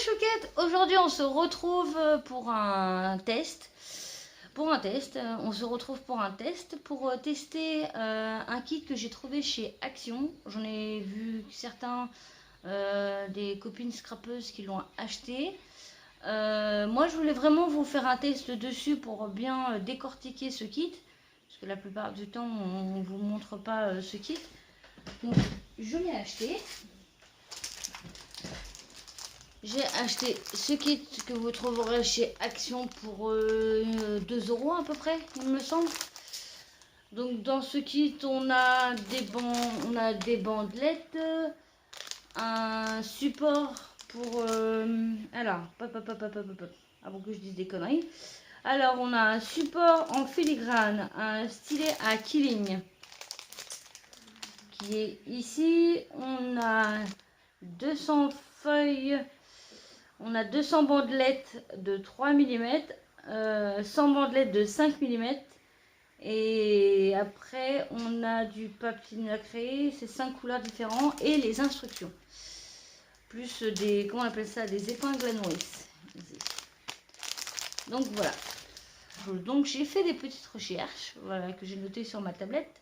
chouquettes, aujourd'hui on se retrouve pour un test. On se retrouve pour un test, pour tester un kit que j'ai trouvé chez Action. J'en ai vu certains, des copines scrapeuses qui l'ont acheté. Moi je voulais vraiment vous faire un test dessus pour bien décortiquer ce kit. Parce que la plupart du temps on ne vous montre pas ce kit. Donc je l'ai acheté. J'ai acheté ce kit que vous trouverez chez Action pour 2 € à peu près, il me semble. Donc dans ce kit, on a des bandelettes, un support pour... alors, avant que je dise des conneries. Alors, on a un support en filigrane, un stylet à killing qui est ici. On a 200 feuilles. On a 200 bandelettes de 3 mm, 100 bandelettes de 5 mm. Et après, on a du papier nacré, c'est 5 couleurs différentes. Et les instructions. Plus des, comment on appelle ça, des épingles à nourrice. Donc voilà. Donc j'ai fait des petites recherches, voilà, que j'ai notées sur ma tablette.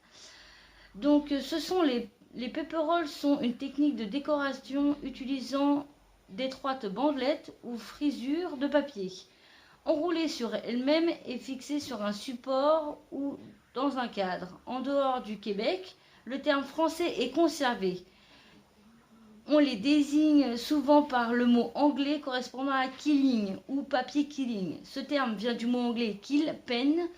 Donc ce sont les paper rolls sont une technique de décoration utilisant d'étroites bandelettes ou frisures de papier, enroulées sur elles-mêmes et fixées sur un support ou dans un cadre. En dehors du Québec, le terme français est conservé. On les désigne souvent par le mot anglais correspondant à killing ou papier killing. Ce terme vient du mot anglais kill, pen,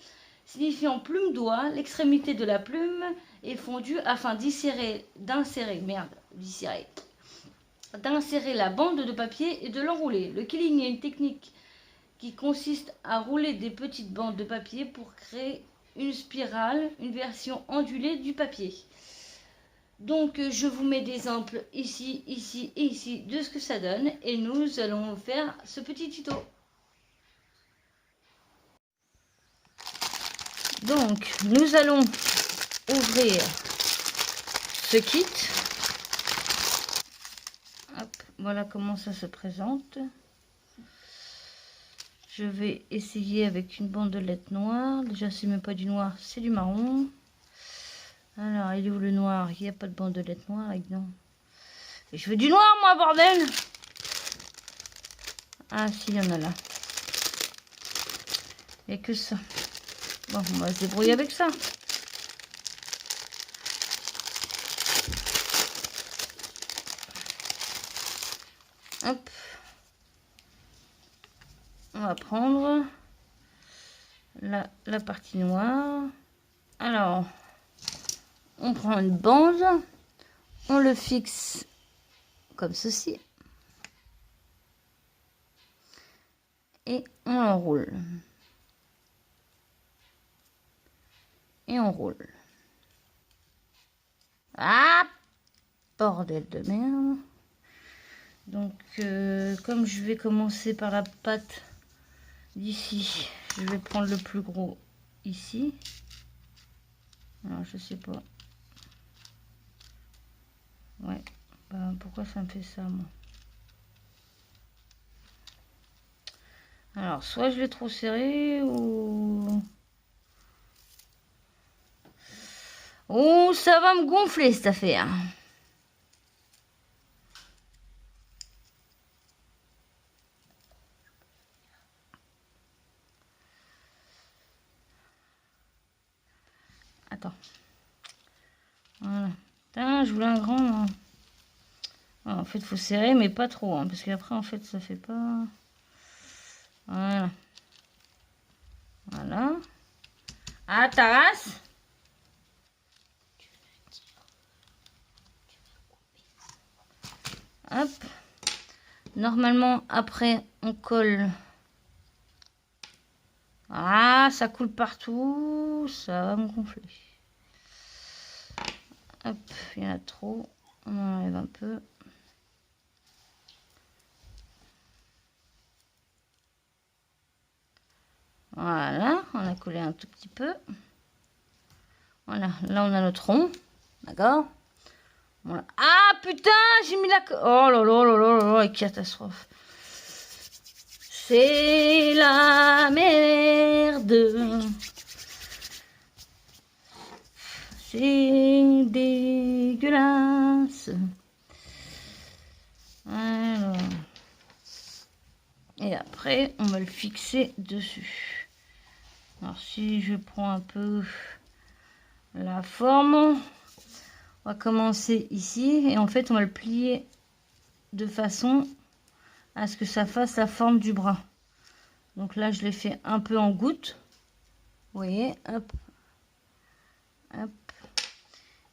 signifiant plume-doigt. L'extrémité de la plume est fondue afin d'insérer la bande de papier et de l'enrouler. Le killing est une technique qui consiste à rouler des petites bandes de papier pour créer une spirale, une version ondulée du papier. Donc je vous mets des exemples ici, ici et ici de ce que ça donne et nous allons faire ce petit tuto. Donc nous allons ouvrir ce kit. Hop, voilà comment ça se présente. Je vais essayer avec une bandelette noire. Déjà c'est même pas du noir, c'est du marron. Alors il est où le noir? Il n'y a pas de bandelette noire là-dedans. Et je veux du noir moi, bordel! Ah si, il y en a là. Il n'y a que ça. Bon, on va se débrouiller avec ça. Hop. On va prendre la partie noire. Alors, on prend une bande. On le fixe comme ceci. Et on enroule. Et on roule. Ah, bordel de merde. Donc, comme je vais commencer par la patte d'ici, je vais prendre le plus gros ici. Alors, je sais pas. Ouais. Pourquoi ça me fait ça, moi? Alors, soit je l'ai trop serré ou... Oh, ça va me gonfler cette affaire. Attends. Voilà. Putain, je voulais un grand. Hein. Alors, en fait, il faut serrer, mais pas trop. Hein, parce qu'après, en fait, ça fait pas... Voilà. Voilà. Ah, ta race. Hop. Normalement, après, on colle. Ah, ça coule partout. Ça va me gonfler. Hop, il y en a trop. On enlève un peu. Voilà, on a collé un tout petit peu. Voilà, là on a notre rond. D'accord? Voilà. Ah putain, j'ai mis la... Oh là là là là là, catastrophe. C'est la merde. C'est dégueulasse. Alors. Et après, on va le fixer dessus. Alors, si je prends un peu la forme, on va commencer ici. Et en fait, on va le plier de façon à ce que ça fasse la forme du bras. Donc là, je l'ai fait un peu en goutte. Vous voyez, hop. Hop.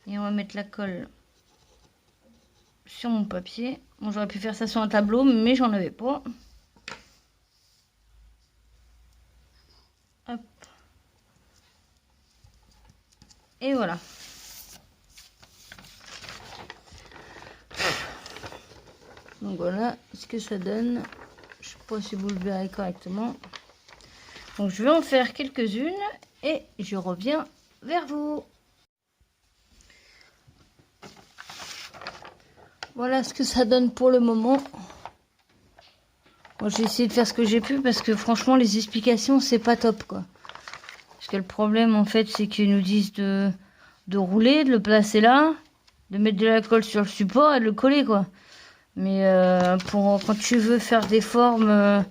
Et on va mettre la colle sur mon papier. Bon, j'aurais pu faire ça sur un tableau, mais j'en avais pas. Hop. Et voilà. Donc voilà ce que ça donne. Je sais pas si vous le verrez correctement. Donc je vais en faire quelques-unes et je reviens vers vous. Voilà ce que ça donne pour le moment. Bon, j'ai essayé de faire ce que j'ai pu parce que franchement les explications c'est pas top quoi. Parce que le problème en fait c'est qu'ils nous disent de rouler, de le placer là, de mettre de la colle sur le support et de le coller quoi. Mais quand tu veux faire des formes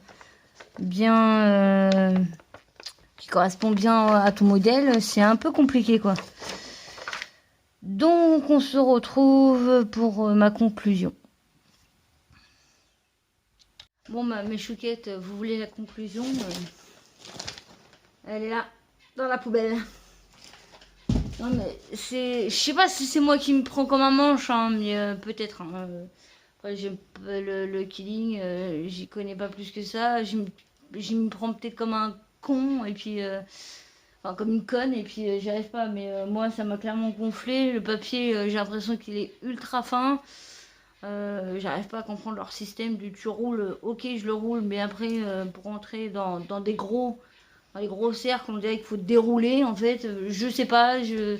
bien qui correspondent bien à ton modèle, c'est un peu compliqué quoi. Donc on se retrouve pour ma conclusion. Bon bah mes chouquettes, vous voulez la conclusion, elle est là, dans la poubelle. Non mais c'est, je sais pas si c'est moi qui me prends comme un manche, hein, mais peut-être. Hein, après j'aime le killing, j'y connais pas plus que ça. J'y me prends peut-être comme un con et puis, enfin comme une conne et puis j'y arrive pas. Mais moi ça m'a clairement gonflé. Le papier, j'ai l'impression qu'il est ultra fin. J'arrive pas à comprendre leur système du tu roules, ok je le roule, mais après pour rentrer dans les gros cercles on dirait qu'il faut dérouler en fait, je sais pas, je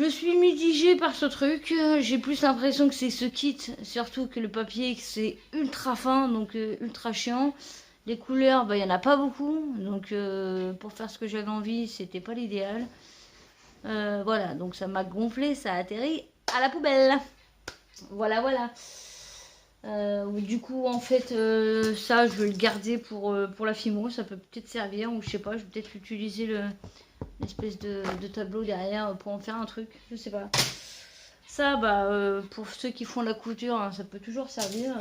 suis mitigée par ce truc, j'ai plus l'impression que c'est ce kit, surtout que le papier c'est ultra fin donc ultra chiant, les couleurs bah il y en a pas beaucoup donc pour faire ce que j'avais envie c'était pas l'idéal, voilà donc ça m'a gonflé, ça a atterri à la poubelle. Voilà. Du coup, en fait, ça, je vais le garder pour la Fimo. Ça peut peut-être servir, ou je sais pas, je vais peut-être utiliser l'espèce de tableau derrière pour en faire un truc. Je sais pas. Ça, bah, pour ceux qui font la couture, hein, ça peut toujours servir.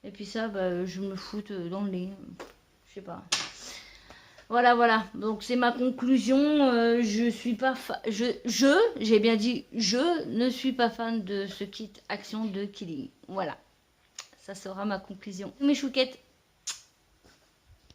Et puis ça, bah, je me foute dans le lit. Je sais pas. Voilà. Donc c'est ma conclusion. Je suis pas j'ai bien dit, je ne suis pas fan de ce kit action de Killing. Voilà. Ça sera ma conclusion. Mes chouquettes,